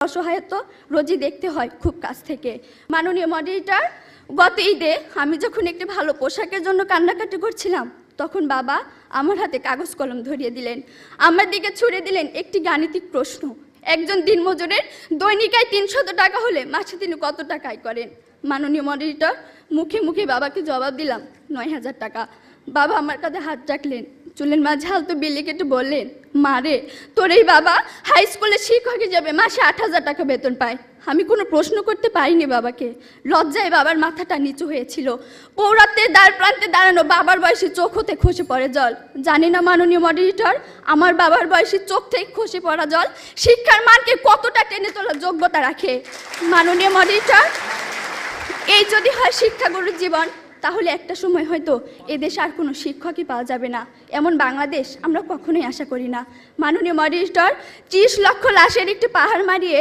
অসহায়ত্ব রোজই দেখতে হয় খুব কাছ থেকে। মাননীয় মডারেটর, গত ঈদে আমি যখন একটি ভালো পোশাকের জন্য কান্নাকাটি করছিলাম, তখন বাবা আমার হাতে কাগজ কলম ধরিয়ে দিলেন, আমার দিকে ছুড়ে দিলেন একটি গাণিতিক প্রশ্ন। একজন দিনমজুরের দৈনিক আয় 300 টাকা হলে মাসে তিনি কত টাকা আয় করেন? মাননীয় মডারেটর, মুখে মুখে বাবাকে জবাব দিলাম 9000 টাকা। বাবা আমার কাঁধে হাত রাখলেন, চুলের মাঝে হালতো বিলি কেটে বললেন, মা রে, তোর এই বাবা হাই স্কুলে শিক্ষক হিসেবে মাসে 8000 টাকা বেতন পায়। আমি কোনো প্রশ্ন করতে পারিনি বাবাকে। লজ্জায় বাবার মাথাটা নিচু হয়েছিল। পৌরত্বের দ্বার প্রান্তে দাঁড়ানো বাবার বয়সী চোখ হতে খসে পড়ে জল। জানি না মাননীয় মডারেটর, আমার বাবার বয়সী চোখ থেকে খসে পড়া জল শিক্ষার মানকে কতটা টেনে তোলার যোগ্যতা রাখে। মাননীয় মডারেটর, এই যদি হয় শিক্ষাগুরুর জীবন, তাহলে একটা সময় হয়তো এদেশে আর কোনো শিক্ষকই পাওয়া যাবে না। এমন বাংলাদেশ আমরা কখনোই আশা করি না। মাননীয় মডারেটর, 30 লক্ষ লাশের একটি পাহাড় মারিয়ে